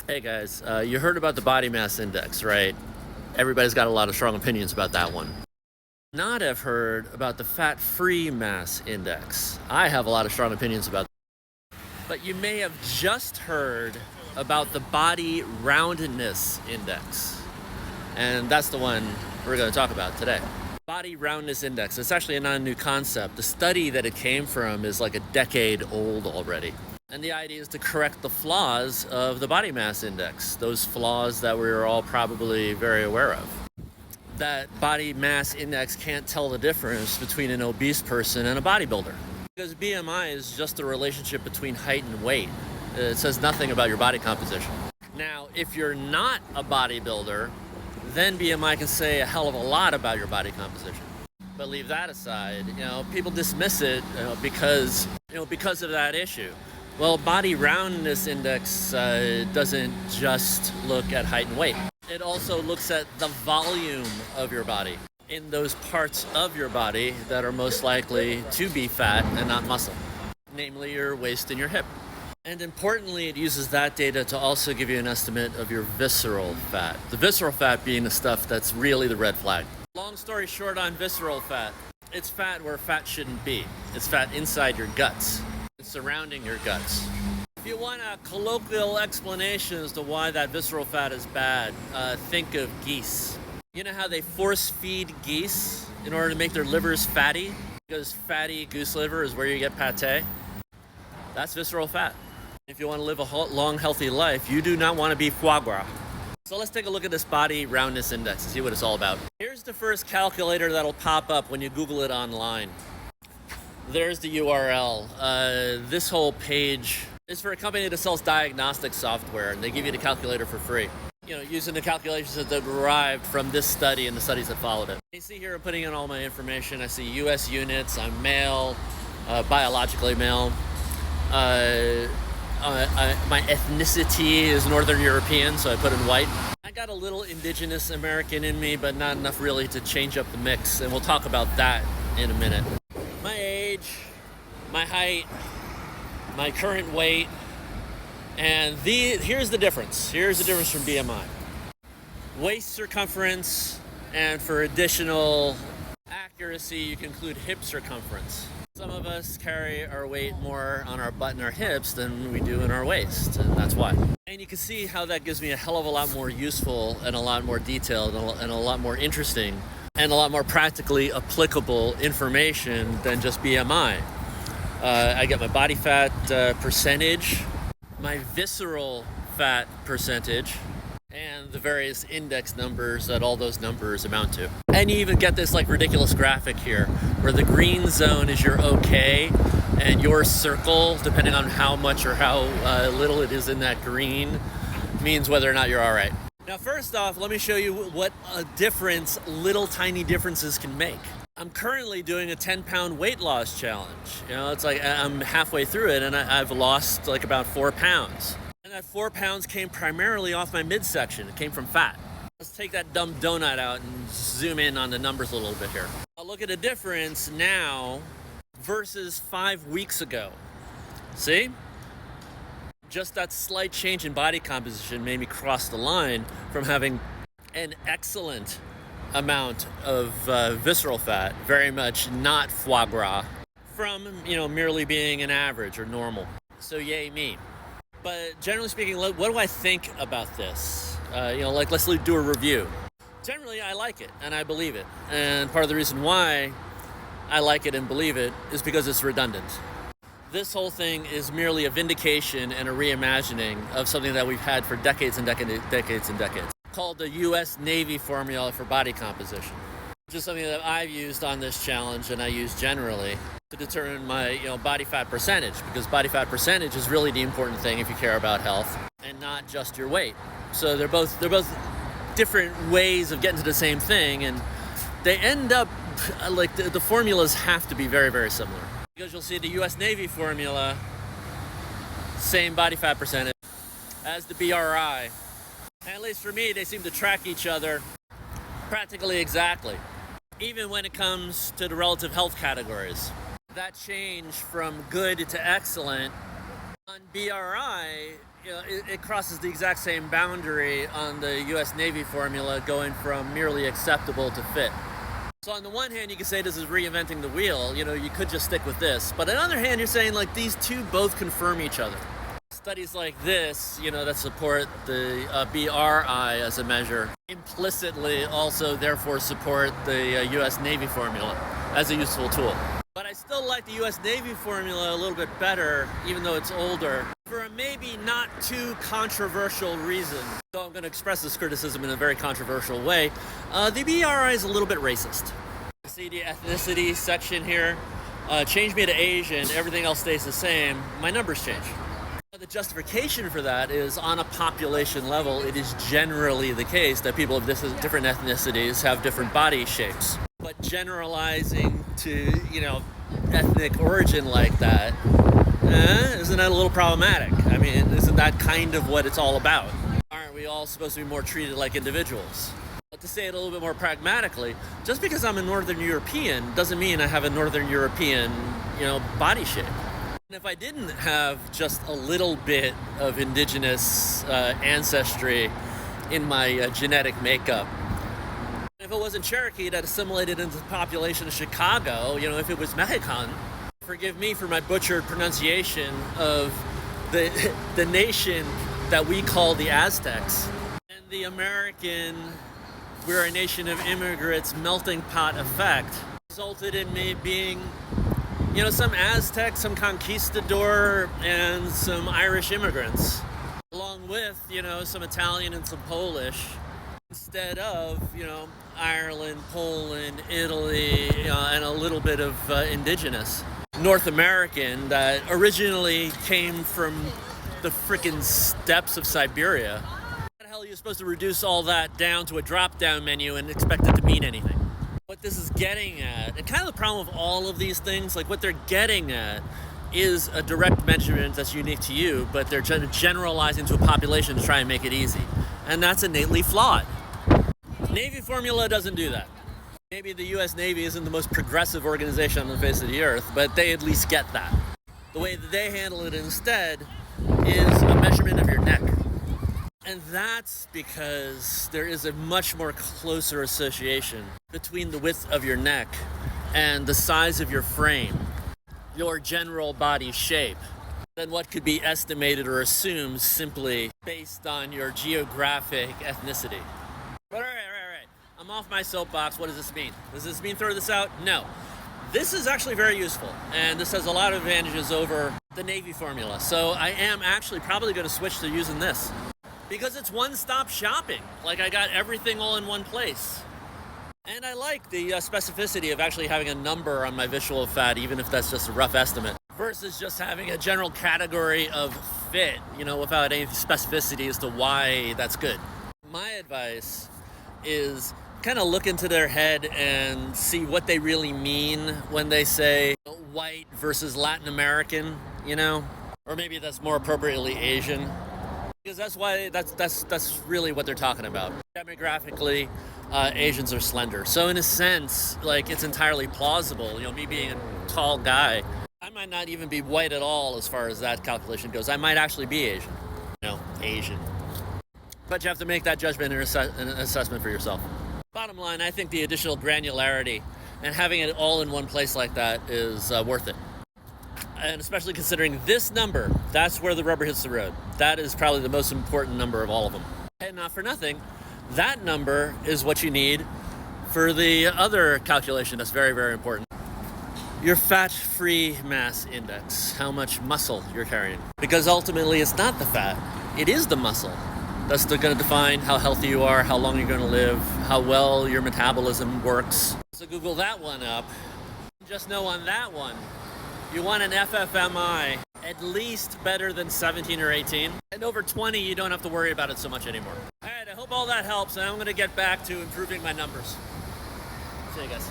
Hey guys, you heard about the body mass index, right? Everybody's got a lot of strong opinions about that one. Not have heard about the fat-free mass index. I have a lot of strong opinions about that. But you may have just heard about the Body Roundness Index. And that's the one we're going to talk about today. Body Roundness Index. It's actually not a new concept. The study that it came from is like a decade old already. And the idea is to correct the flaws of the body mass index, those flaws that we're all probably very aware of. That body mass index can't tell the difference between an obese person and a bodybuilder. Because BMI is just a relationship between height and weight. It says nothing about your body composition. Now, if you're not a bodybuilder, then BMI can say a hell of a lot about your body composition. But leave that aside, people dismiss it because of that issue. Well, Body Roundness Index doesn't just look at height and weight. It also looks at the volume of your body in those parts of your body that are most likely to be fat and not muscle, namely your waist and your hip. And importantly, it uses that data to also give you an estimate of your visceral fat. The visceral fat being the stuff that's really the red flag. Long story short on visceral fat, it's fat where fat shouldn't be. It's fat inside your guts. Surrounding your guts. If you want a colloquial explanation as to why that visceral fat is bad, think of geese. You know how they force feed geese in order to make their livers fatty? Because fatty goose liver is where you get pate. That's visceral fat. If you want to live a long, healthy life, you do not want to be foie gras. So let's take a look at this Body Roundness Index and see what it's all about. Here's the first calculator that'll pop up when you Google it online. There's the URL. This whole page is for a company that sells diagnostic software, and they give you the calculator for free. Using the calculations that they derived from this study and the studies that followed it. You see here, I'm putting in all my information. I see U.S. units. I'm male, biologically male. My ethnicity is Northern European, so I put in white. I got a little indigenous American in me, but not enough really to change up the mix, and we'll talk about that in a minute. My age, my height, my current weight, and here's the difference. Here's the difference from BMI. Waist circumference, and for additional accuracy, you can include hip circumference. Some of us carry our weight more on our butt and our hips than we do in our waist, and that's why. And you can see how that gives me a hell of a lot more useful and a lot more detailed and a lot more interesting and a lot more practically applicable information than just BMI. I get my body fat percentage, my visceral fat percentage, and the various index numbers that all those numbers amount to. And you even get this ridiculous graphic here, where the green zone is your okay, and your circle, depending on how much or how little it is in that green, means whether or not you're all right. Now, first off, let me show you what a difference little tiny differences can make. I'm currently doing a 10-pound weight loss challenge. It's like I'm halfway through it and I've lost about 4 pounds. And that 4 pounds came primarily off my midsection. It came from fat. Let's take that dumb donut out and zoom in on the numbers a little bit here. I'll look at the difference now versus 5 weeks ago. See? Just that slight change in body composition made me cross the line from having an excellent amount of visceral fat, very much not foie gras, from merely being an average or normal. So yay me. But generally speaking, what do I think about this? Let's do a review. Generally, I like it and I believe it. And part of the reason why I like it and believe it is because it's redundant. This whole thing is merely a vindication and a reimagining of something that we've had for decades and decades, called the U.S. Navy formula for body composition, which is something that I've used on this challenge and I use generally to determine my body fat percentage, because body fat percentage is really the important thing if you care about health and not just your weight. So they're both different ways of getting to the same thing, and they end up the formulas have to be very, very similar. Because you'll see the U.S. Navy formula, same body fat percentage as the BRI. And at least for me, they seem to track each other practically exactly, even when it comes to the relative health categories. That change from good to excellent on BRI You know, it crosses the exact same boundary on the US Navy formula, going from merely acceptable to fit. So on the one hand, you could say this is reinventing the wheel. You know, you could just stick with this. But on the other hand, you're saying like these two both confirm each other. Studies like this, you know, that support the BRI as a measure, implicitly also therefore support the US Navy formula as a useful tool. But I still like the US Navy formula a little bit better, even though it's older, for a maybe not too controversial reason. So I'm going to express this criticism in a very controversial way. The BRI is a little bit racist. See the ethnicity section here? Change me to Asian, everything else stays the same, my numbers change. The justification for that is on a population level, it is generally the case that people of different ethnicities have different body shapes. But generalizing to, you know, ethnic origin like that, isn't that a little problematic? I mean, isn't that kind of what it's all about? Aren't we all supposed to be more treated like individuals? But to say it a little bit more pragmatically, just because I'm a Northern European doesn't mean I have a Northern European, you know, body shape. And if I didn't have just a little bit of indigenous ancestry in my genetic makeup, if it wasn't Cherokee that assimilated into the population of Chicago, you know, if it was Mexican, forgive me for my butchered pronunciation of the nation that we call the Aztecs, and the American, we're a nation of immigrants, melting pot effect, resulted in me being, you know, some Aztec, some conquistador, and some Irish immigrants, along with, you know, some Italian and some Polish, instead of, you know, Ireland, Poland, Italy, you know, and a little bit of indigenous North American that originally came from the frickin' steppes of Siberia. How the hell are you supposed to reduce all that down to a drop-down menu and expect it to mean anything? What this is getting at, and kind of the problem with all of these things, like what they're getting at is a direct measurement that's unique to you, but they're generalizing to a population to try and make it easy. And that's innately flawed. Navy formula doesn't do that. Maybe the US Navy isn't the most progressive organization on the face of the earth, but they at least get that. The way that they handle it instead is a measurement of your neck. And that's because there is a much more closer association between the width of your neck and the size of your frame, your general body shape, than what could be estimated or assumed simply based on your geographic ethnicity. But all right. I'm off my soapbox. What does this mean? Does this mean throw this out? No. This is actually very useful, and this has a lot of advantages over the Navy formula. So I am actually probably going to switch to using this, because it's one-stop shopping. Like, I got everything all in one place. And I like the specificity of actually having a number on my visceral fat, even if that's just a rough estimate, versus just having a general category of fit, you know, without any specificity as to why that's good. My advice is kind of look into their head and see what they really mean when they say white versus Latin American, you know, or maybe that's more appropriately Asian, because that's really what they're talking about. Demographically, Asians are slender, so in a sense, like, it's entirely plausible. You know, me being a tall guy, I might not even be white at all as far as that calculation goes. I might actually be Asian, you know, Asian. But you have to make that judgment and assessment for yourself. Bottom line, I think the additional granularity and having it all in one place like that is worth it. And especially considering this number, that's where the rubber hits the road. That is probably the most important number of all of them. And not for nothing, that number is what you need for the other calculation that's very, very important. Your fat-free mass index, how much muscle you're carrying. Because ultimately it's not the fat, it is the muscle. That's going to define how healthy you are, how long you're going to live, how well your metabolism works. So Google that one up. Just know on that one, you want an FFMI at least better than 17 or 18. And over 20, you don't have to worry about it so much anymore. All right, I hope all that helps, and I'm going to get back to improving my numbers. See you guys.